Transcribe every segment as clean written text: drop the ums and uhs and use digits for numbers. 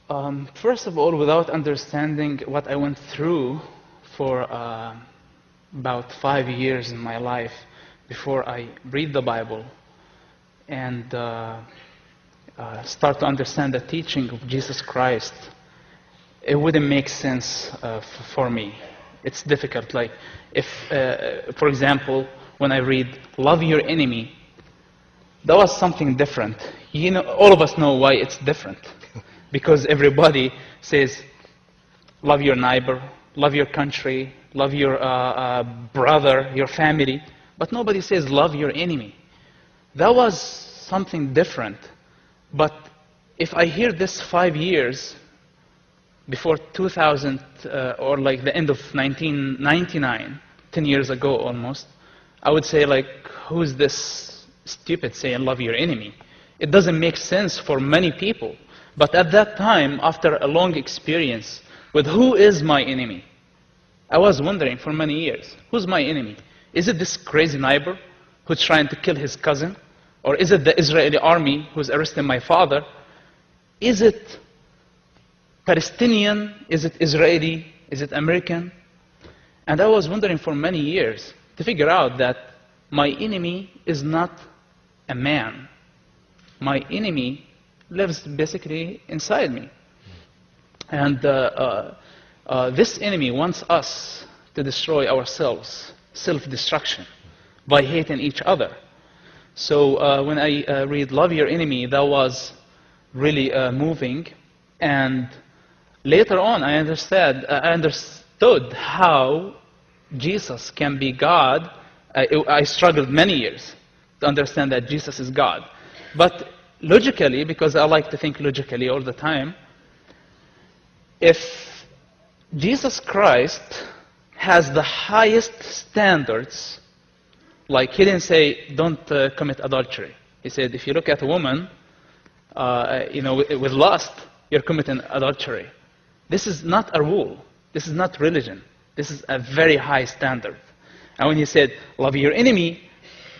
First of all, without understanding what I went through for about 5 years in my life before I read the Bible and start to understand the teaching of Jesus Christ, it wouldn't make sense for me. It's difficult. Like, if, for example, when I read, love your enemy, that was something different. You know, all of us know why it's different. Because everybody says, love your neighbor, love your country, love your brother, your family. But nobody says, love your enemy. That was something different. But if I hear this 5 years, before 2000, or like the end of 1999, 10 years ago almost, I would say, like, who's this stupid saying love your enemy? It doesn't make sense for many people. But at that time, after a long experience with who is my enemy, I was wondering for many years, who's my enemy? Is it this crazy neighbor who's trying to kill his cousin? Or is it the Israeli army who's arresting my father? Is it Palestinian? Is it Israeli? Is it American? And I was wondering for many years to figure out that my enemy is not a man. My enemy lives basically inside me. And this enemy wants us to destroy ourselves, self-destruction, by hating each other. So when I read Love Your Enemy, that was really moving. And later on, I understood how Jesus can be God. I struggled many years to understand that Jesus is God. But logically, because I like to think logically all the time, if Jesus Christ has the highest standards, like he didn't say, don't commit adultery. He said, if you look at a woman, with lust, you're committing adultery. This is not a rule. This is not religion. This is a very high standard. And when he said, love your enemy,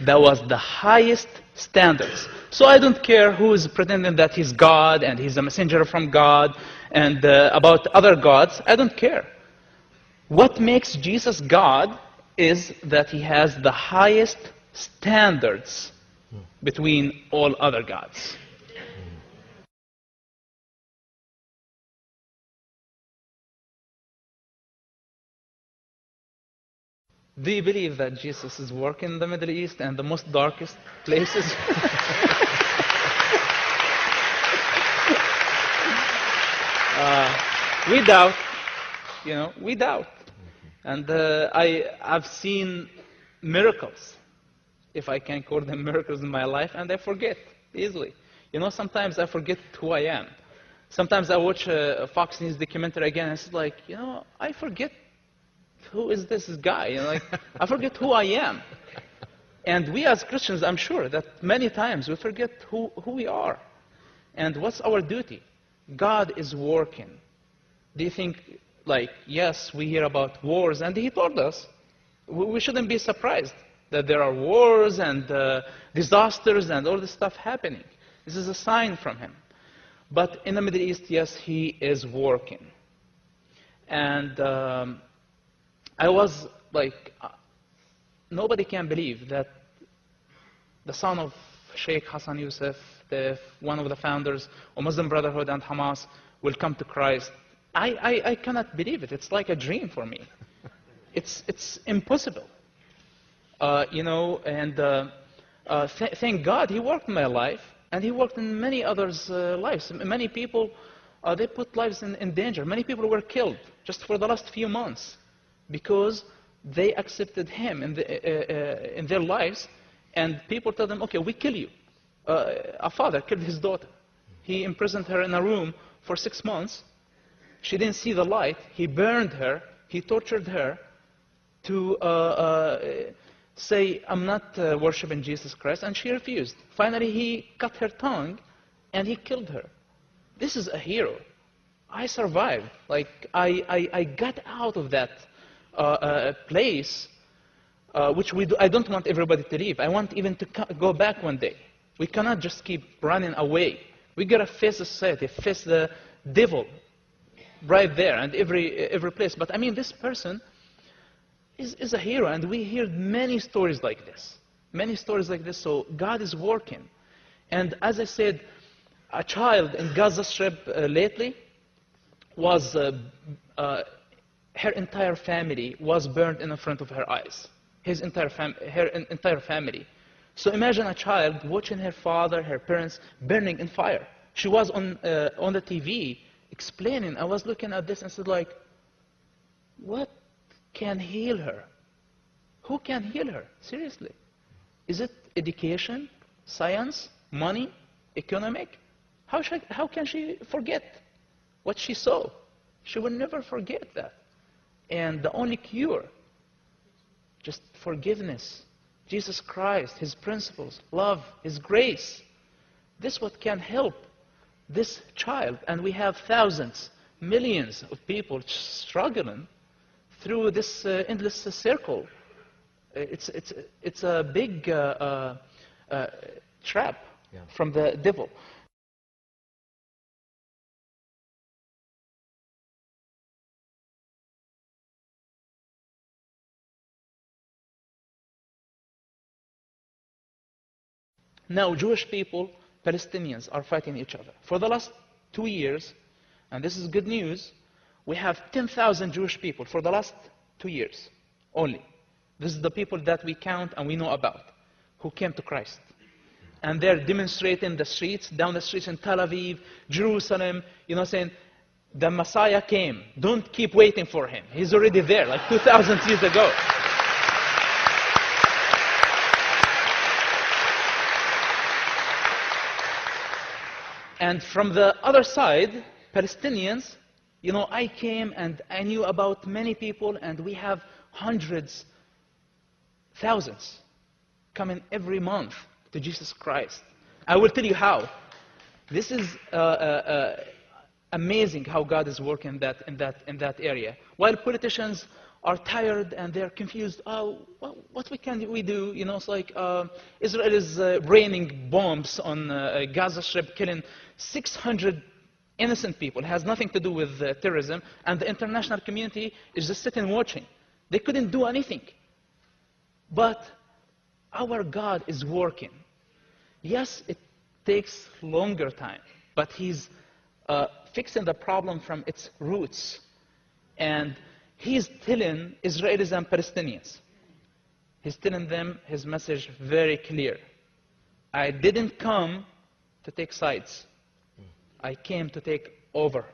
that was the highest standards. So I don't care who is pretending that he's God and he's a messenger from God and about other gods. I don't care. What makes Jesus God is that he has the highest standards between all other gods. Do you believe that Jesus is working in the Middle East and the most darkest places? We doubt, we doubt. And I've seen miracles, if I can call them miracles in my life, and I forget easily. Sometimes I forget who I am. Sometimes I watch a Fox News documentary again, and it's like, I forget who is this guy? I forget who I am. And we as Christians, I'm sure that many times we forget who we are. And what's our duty? God is working. Do you think, yes, we hear about wars, and he told us, we shouldn't be surprised that there are wars and disasters and all this stuff happening. This is a sign from him. But in the Middle East, yes, he is working. And I was like, nobody can believe that the son of Sheikh Hassan Yousef, one of the founders of Muslim Brotherhood and Hamas, will come to Christ. I cannot believe it. It's like a dream for me. It's impossible. Thank God he worked in my life, and he worked in many others' lives. Many people, they put lives in danger. Many people were killed just for the last few months, because they accepted him in their lives, and people told them, okay, we kill you. A father killed his daughter. He imprisoned her in a room for 6 months. She didn't see the light. He burned her. He tortured her to say, I'm not worshiping Jesus Christ, and she refused. Finally, he cut her tongue, and he killed her. This is a hero. I survived. I got out of that place, which I don't want everybody to leave. I want even to go back one day. We cannot just keep running away. We gotta face the society, face the devil right there and every place. But I mean, this person is a hero, and we hear many stories like this. Many stories like this, so God is working. And as I said, a child in Gaza Strip lately was, her entire family was burned in front of her eyes. Her entire family. So imagine a child watching her father, her parents burning in fire. She was on the TV explaining. I was looking at this and said, like, what can heal her? Who can heal her? Seriously. Is it education, science, money, economic? How can she forget what she saw? She will never forget that. And the only cure, just forgiveness. Jesus Christ, His principles, love, His grace. This is what can help this child. And we have thousands, millions of people struggling through this endless circle. It's a big trap from the devil. Now, Jewish people, Palestinians are fighting each other. For the last 2 years, and this is good news, we have 10,000 Jewish people for the last 2 years only. This is the people that we count and we know about, who came to Christ. And they're demonstrating the streets, down the streets in Tel Aviv, Jerusalem, saying, the Messiah came. Don't keep waiting for him. He's already there, like 2,000 years ago. And from the other side, Palestinians, I came and I knew about many people, and we have hundreds, thousands coming every month to Jesus Christ. I will tell you how. This is amazing how God is working in that area. While politicians are tired and they're confused, what can we do? It's like Israel is raining bombs on Gaza Strip, killing 600 innocent people. It has nothing to do with terrorism, and the international community is just sitting watching. They couldn't do anything. But our God is working. Yes, it takes longer time, but He's fixing the problem from its roots. And He's telling Israelis and Palestinians, He's telling them His message very clear. I didn't come to take sides. I came to take over.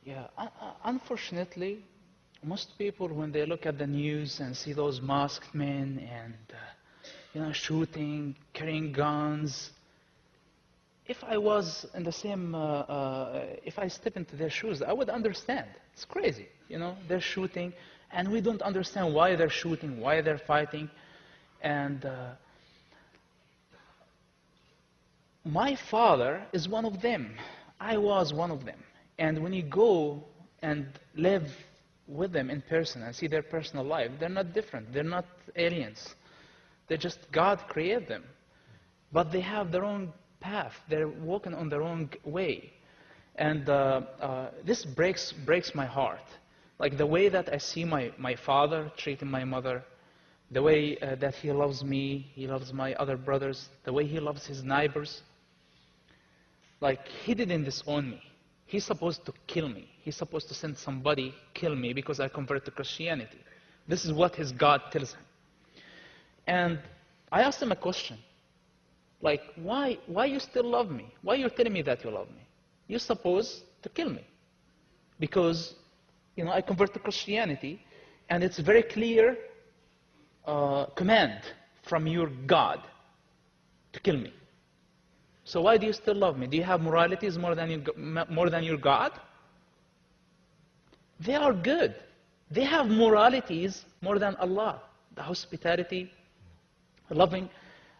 Yeah, unfortunately, most people, when they look at the news and see those masked men and shooting, carrying guns, if I was in the same, if I step into their shoes, I would understand. It's crazy, they're shooting, and we don't understand why they're shooting, why they're fighting, and my father is one of them. I was one of them. And when you go and live with them in person and see their personal life, they're not different. They're not aliens. They're just God created them. But they have their own path. They're walking on their own way. And this breaks my heart. Like the way that I see my father treating my mother, the way that he loves me, he loves my other brothers, the way he loves his neighbors. Like, he didn't disown me. He's supposed to kill me. He's supposed to send somebody kill me because I converted to Christianity. This is what his God tells him. And I asked him a question. Like, why you still love me? Why you're telling me that you love me? You're supposed to kill me. Because, I converted to Christianity, and it's a very clear command from your God to kill me. So why do you still love me? Do you have moralities more than your God? They are good. They have moralities more than Allah. The hospitality, loving.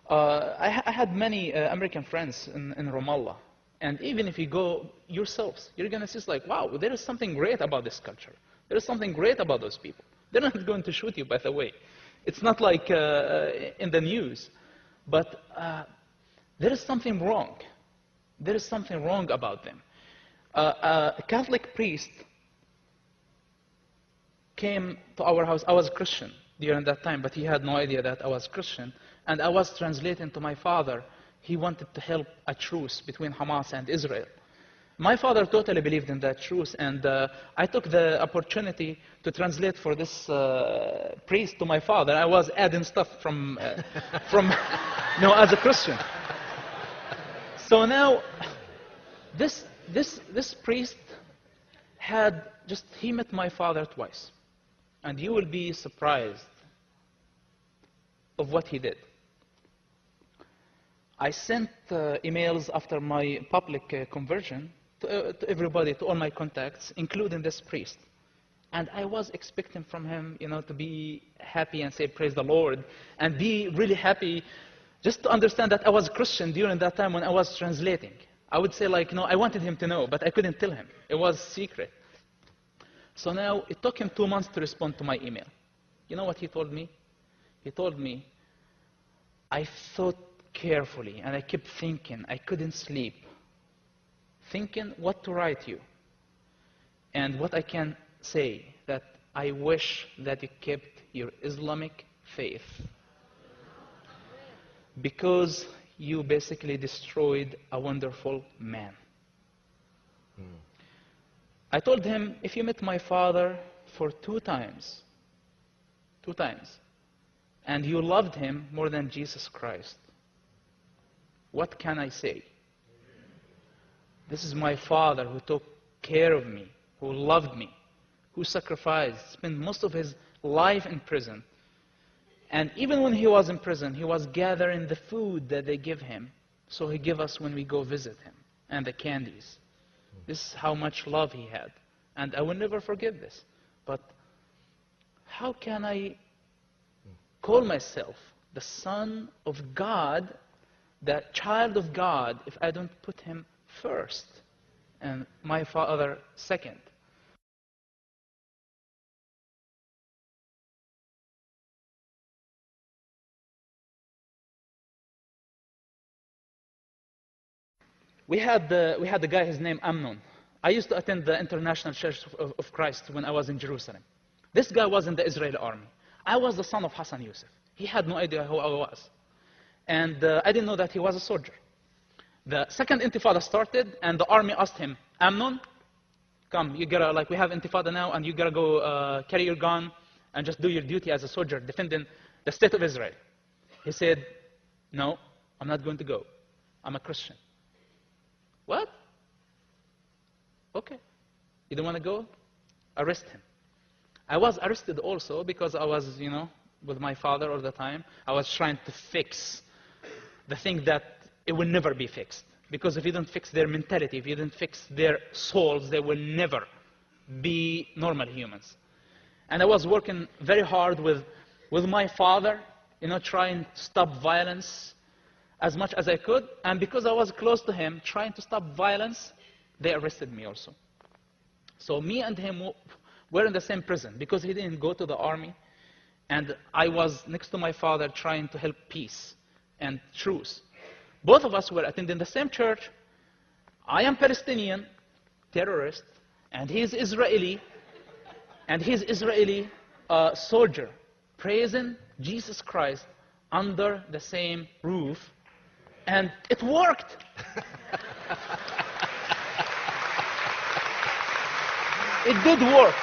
I had many American friends in Ramallah, And even if you go yourselves, you're going to see it's like, wow, there is something great about this culture. There is something great about those people. They're not going to shoot you, by the way. It's not like in the news. But there is something wrong. There is something wrong about them. A Catholic priest came to our house. I was Christian during that time, but he had no idea that I was Christian. And I was translating to my father. He wanted to help a truce between Hamas and Israel. My father totally believed in that truce, and I took the opportunity to translate for this priest to my father. I was adding stuff from as a Christian. So now, this priest he met my father twice, and you will be surprised of what he did. I sent emails after my public conversion to everybody, to all my contacts, including this priest. And I was expecting from him, to be happy and say, praise the Lord, and be really happy just to understand that I was Christian during that time when I was translating. I would say, I wanted him to know, but I couldn't tell him. It was secret. So now, it took him 2 months to respond to my email. You know what he told me? He told me, I thought carefully, and I kept thinking. I couldn't sleep, thinking what to write you. And what I can say, that I wish that you kept your Islamic faith, because you basically destroyed a wonderful man. I told him, if you met my father for 2 times, and you loved him more than Jesus Christ, what can I say? This is my father who took care of me, who loved me, who sacrificed, spent most of his life in prison. And even when he was in prison, he was gathering the food that they give him, so he gave us when we go visit him, and the candies. This is how much love he had. And I will never forget this. But how can I call myself the son of God, the child of God, if I don't put him first and my father second? We had a guy, his name Amnon. I used to attend the International Church of Christ when I was in Jerusalem. This guy was in the Israeli army. I was the son of Hassan Yousef. He had no idea who I was. And I didn't know that he was a soldier. The second intifada started, and the army asked him, Amnon, come, you gotta, we have intifada now, and you gotta go carry your gun and just do your duty as a soldier, defending the state of Israel. He said, no, I'm not going to go. I'm a Christian. What? Okay. You don't want to go? Arrest him. I was arrested also because I was, with my father all the time. I was trying to fix the thing that it will never be fixed. Because if you don't fix their mentality, if you don't fix their souls, they will never be normal humans. And I was working very hard with my father, trying to stop violence as much as I could. And because I was close to him, trying to stop violence, they arrested me also. So me and him were in the same prison because he didn't go to the army. And I was next to my father trying to help peace and truce. Both of us were attending the same church. I am Palestinian, terrorist, and he's Israeli, soldier, praising Jesus Christ under the same roof. And it worked. It did work.